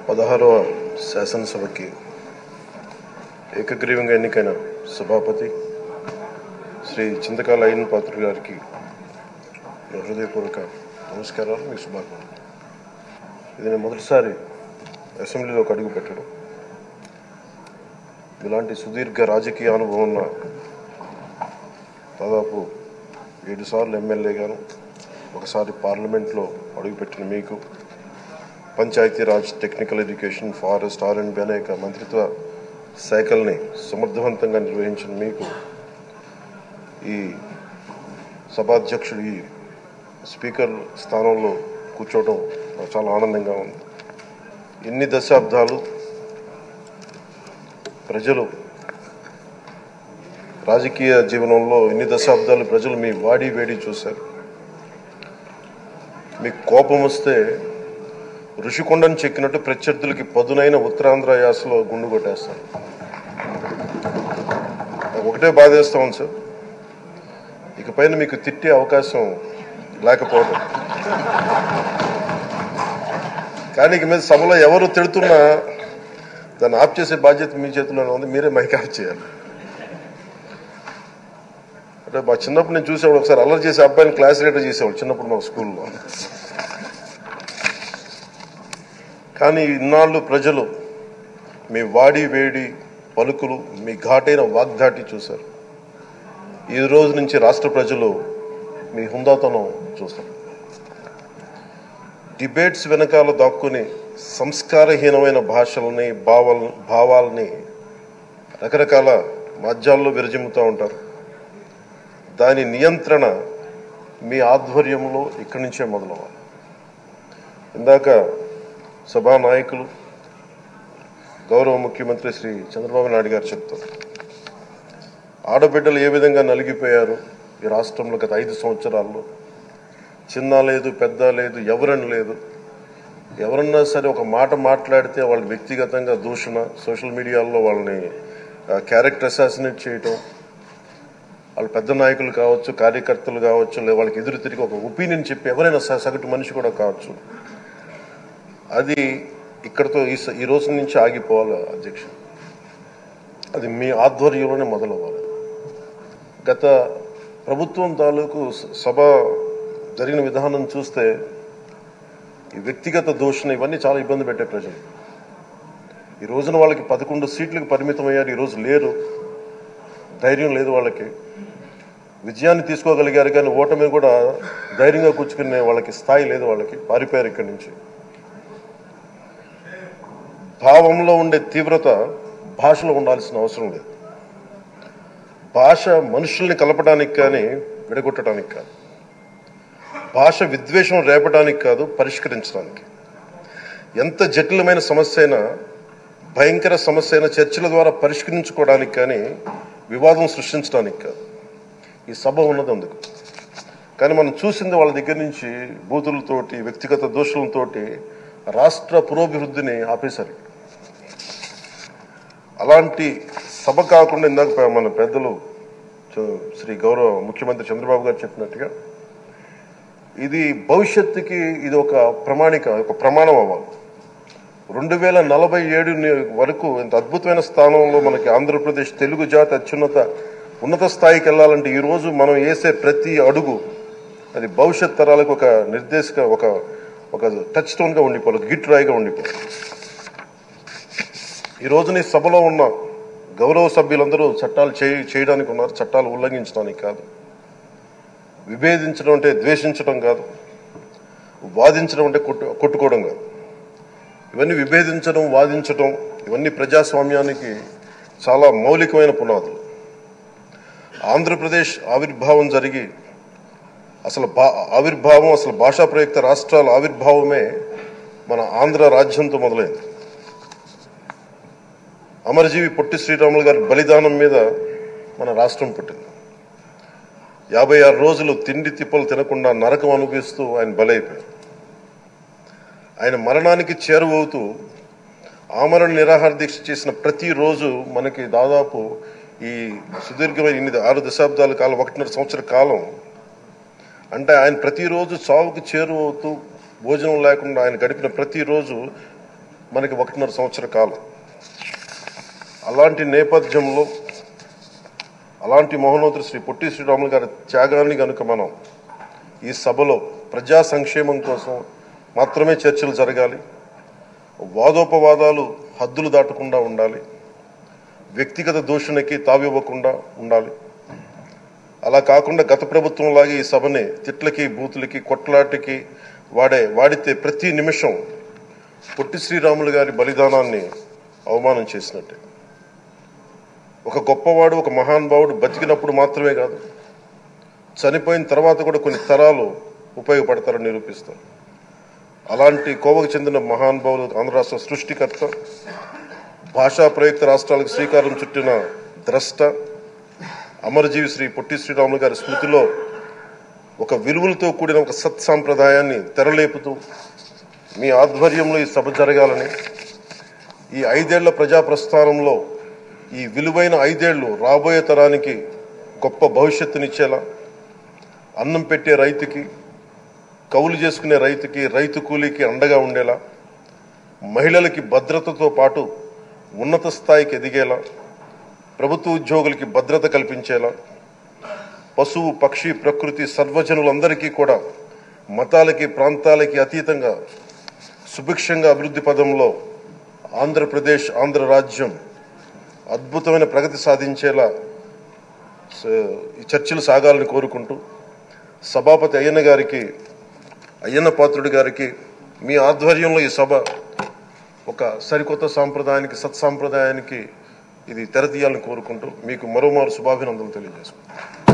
16వ శాసనసభకి ఏకగ్రీవంగా ఎన్నికైన సభాపతి శ్రీ చింతకాల అయ్యన్న పాత్రుడు గారికి హృదయపూర్వక నమస్కారాలు, మీకు శుభాకాంక్షలు. ఇది నేను మొదటిసారి అసెంబ్లీలోకి అడుగు పెట్టడం. ఇలాంటి సుదీర్ఘ రాజకీయ అనుభవం ఉన్న దాదాపు 7 సార్లు ఎమ్మెల్యేగాను, ఒకసారి పార్లమెంట్లో అడుగుపెట్టిన మీకు, Panchayati Raj, technical education, forest, R&B అనేక మంత్రిత్వ శాఖల్ని సమర్థవంతంగా నిర్వహించిన మీకు ఈ సభాధ్యక్షుడు, ఈ స్పీకర్ స్థానంలో కూర్చోవడం నాకు చాలా ఆనందంగా ఉంది. ఇన్ని దశాబ్దాలు ప్రజలు రాజకీయ జీవనంలో ప్రజలు మీ వాడి వేడి చూశారు. మీకు కోపం వస్తే ఋషికొండను చెక్కినట్టు ప్రత్యర్థులకి పదునైన ఉత్తరాంధ్ర యాసలో గుండు కొట్టేస్తారు. నాకు ఒకటే బాధేస్తా ఉంది సార్, ఇకపైన మీకు తిట్టే అవకాశం లేకపోవడం. కానీ ఇక మీద సభలో ఎవరు తిడుతున్నా దాన్ని ఆఫ్ చేసే బాధ్యత మీ చేతిలోనే ఉంది. మీరే మైక్ ఆఫ్ చేయాలి. అంటే మా చిన్నప్పుడు నేను చూసేవాడు, ఒకసారి అల్లరి చేసే అబ్బాయిని క్లాస్ లీడర్ చేసేవాడు చిన్నప్పుడు మా స్కూల్లో. కానీ ఇన్నాళ్ళు ప్రజలు మీ వాడి వేడి పలుకులు, మీ ఘాటైన వాగ్ధాటి చూశారు. ఈ రోజు నుంచి రాష్ట్ర ప్రజలు మీ హుందాతనం చూస్తారు. డిబేట్స్ వెనకాల దాక్కుని సంస్కారహీనమైన భాషలని, భావాలని రకరకాల మాధ్యాల్లో విరజిమ్ముతూ ఉంటారు. దాని నియంత్రణ మీ ఆధ్వర్యంలో ఇక్కడి నుంచే మొదలవ్వాలి. ఇందాక సభా నాయకులు, గౌరవ ముఖ్యమంత్రి శ్రీ చంద్రబాబు నాయుడు గారు చెప్తారు, ఆడబిడ్డలు ఏ విధంగా నలిగిపోయారు ఈ రాష్ట్రంలో గత 5 సంవత్సరాల్లో. చిన్న లేదు, పెద్ద లేదు, ఎవరని లేదు. ఎవరన్నా సరే ఒక మాట మాట్లాడితే వాళ్ళు వ్యక్తిగతంగా దూషణ, సోషల్ మీడియాలో వాళ్ళని క్యారెక్టర్ అసాసినేట్ చేయటం, వాళ్ళు పెద్ద నాయకులు కావచ్చు, కార్యకర్తలు కావచ్చు, లేదా వాళ్ళకి ఎదురు తిరిగి ఒక ఒపీనియన్ చెప్పి ఎవరైనా సగటు మనిషి కూడా కావచ్చు, అది ఇక్కడతో ఈ రోజు నుంచి ఆగిపోవాలి అధ్యక్ష. అది మీ ఆధ్వర్యంలోనే మొదలవ్వాలి. గత ప్రభుత్వం తాలూకు సభ జరిగిన విధానం చూస్తే ఈ వ్యక్తిగత దూషణ ఇవన్నీ చాలా ఇబ్బంది పెట్టే ప్రజలు. ఈ రోజున వాళ్ళకి 11 సీట్లకు పరిమితం అయ్యారు. ఈరోజు లేరు, ధైర్యం లేదు వాళ్ళకి. విజయాన్ని తీసుకోగలిగారు కానీ ఓటమి కూడా ధైర్యంగా కూర్చుకునే వాళ్ళకి స్థాయి లేదు. వాళ్ళకి పారిపోయారు ఇక్కడి నుంచి. భావంలో ఉండే తీవ్రత భాషలో ఉండాల్సిన అవసరం లేదు. భాష మనుషుల్ని కలపడానికి కానీ విడగొట్టడానికి కాదు. భాష విద్వేషం రేపడానికి కాదు, పరిష్కరించడానికి. ఎంత జటిలమైన సమస్య అయినా, భయంకర సమస్య అయినా చర్చల ద్వారా పరిష్కరించుకోవడానికి కానీ వివాదం సృష్టించడానికి కాదు. ఈ సభ ఉన్నది అందుకు. కానీ మనం చూసింది వాళ్ళ దగ్గర నుంచి బూతులతోటి, వ్యక్తిగత దోషులతోటి రాష్ట్ర పురోభివృద్ధిని ఆపేశారు. అలాంటి సభ కాకుండా ఇందాక మన పెద్దలు శ్రీ గౌరవ ముఖ్యమంత్రి చంద్రబాబు గారు చెప్పినట్టుగా ఇది భవిష్యత్తుకి ఇది ఒక ప్రమాణం అవ్వాలి. 2047 వరకు ఇంత అద్భుతమైన స్థానంలో మనకి ఆంధ్రప్రదేశ్ తెలుగు జాతి ఉన్నత స్థాయికి వెళ్ళాలంటే ఈరోజు మనం వేసే ప్రతి అడుగు అది భవిష్యత్ తరాలకు ఒక నిర్దేశక, ఒక టచ్ స్టోన్గా ఉండిపోవాలి, ఒక గిట్ రాయిగా ఉండిపోవాలి. ఈ రోజున ఈ సభలో ఉన్న గౌరవ సభ్యులందరూ చట్టాలు చేయడానికి ఉన్నారు, చట్టాలు ఉల్లంఘించడానికి కాదు. విభేదించడం అంటే ద్వేషించడం కాదు, వాదించడం అంటే కొట్టుకోవడం కాదు. ఇవన్నీ విభేదించడం, వాదించడం ఇవన్నీ ప్రజాస్వామ్యానికి చాలా మౌలికమైన పునాదులు. ఆంధ్రప్రదేశ్ ఆవిర్భావం జరిగి అసలు భాషా ప్రయుక్త రాష్ట్రాల ఆవిర్భావమే మన ఆంధ్ర రాజ్యంతో మొదలైంది. అమరజీవి పొట్టి శ్రీరాములు గారి బలిదానం మీద మన రాష్ట్రం పుట్టింది. 56 రోజులు తిండి తిప్పలు తినకుండా నరకం అనుభవిస్తూ ఆయన బలైపోయారు. ఆయన మరణానికి చేరువవుతూ ఆమరణ నిరాహార దీక్ష చేసిన ప్రతిరోజు మనకి దాదాపు ఈ సుదీర్ఘమైన 6 దశాబ్దాల కాలం, 1.5 సంవత్సర కాలం అంటే ఆయన ప్రతిరోజు చావుకు చేరువవుతూ భోజనం లేకుండా ఆయన గడిపిన ప్రతిరోజు మనకి 1.5 సంవత్సర కాలం. అలాంటి నేపథ్యంలో అలాంటి మహోన్నతుడు శ్రీ పొట్టి శ్రీరాములు గారి త్యాగాన్ని కనుక మనం ఈ సభలో ప్రజా సంక్షేమం కోసం మాత్రమే చర్చలు జరగాలి, వాదోపవాదాలు హద్దులు దాటకుండా ఉండాలి, వ్యక్తిగత దూషణకి తావివ్వకుండా ఉండాలి. అలా కాకుండా గత ప్రభుత్వం లాగే ఈ సభని తిట్లకి బూతులకి కొట్లాటికి వాడితే ప్రతి నిమిషం పొట్టి శ్రీరాములు గారి బలిదానాన్ని అవమానం చేసినట్టే. ఒక గొప్పవాడు, ఒక మహానుభావుడు బతికినప్పుడు మాత్రమే కాదు, చనిపోయిన తర్వాత కూడా కొన్ని తరాలు ఉపయోగపడతారని నిరూపిస్తారు. అలాంటి కోవకు చెందిన మహానుభావులు, ఆంధ్ర రాష్ట్ర సృష్టికర్త, భాషా ప్రయుక్త రాష్ట్రాలకు శ్రీకారం చుట్టిన ద్రష్ట, అమరజీవి శ్రీ పొట్టి శ్రీరాములు గారి స్మృతిలో ఒక విలువలతో కూడిన ఒక సత్సాంప్రదాయాన్ని తెరలేపుతూ మీ ఆధ్వర్యంలో ఈ సభ జరగాలని, ఈ 5 ఏళ్ల ప్రజాప్రస్థానంలో ఈ విలువైన 5 ఏళ్లు రాబోయే తరానికి గొప్ప భవిష్యత్తునిచ్చేలా, అన్నం పెట్టే రైతుకి, కౌలు చేసుకునే రైతుకి, రైతు కూలీకి అండగా ఉండేలా, మహిళలకి భద్రతతో పాటు ఉన్నత స్థాయికి ఎదిగేలా, ప్రభుత్వ ఉద్యోగులకి భద్రత కల్పించేలా, పశువు పక్షి ప్రకృతి సర్వజనులందరికీ కూడా మతాలకి ప్రాంతాలకి అతీతంగా సుభిక్షంగా అభివృద్ధి పదంలో ఆంధ్రప్రదేశ్, ఆంధ్ర రాజ్యం అద్భుతమైన ప్రగతి సాధించేలా ఈ చర్చలు సాగాలని కోరుకుంటూ, సభాపతి అయ్యన్న పాత్రుడి గారికి మీ ఆధ్వర్యంలో ఈ సభ ఒక సరికొత్త సాంప్రదాయానికి, సత్సాంప్రదాయానికి ఇది తెరతీయాలని కోరుకుంటూ మీకు మరోమారు శుభాభినందనలు తెలియజేసుకుంటాను.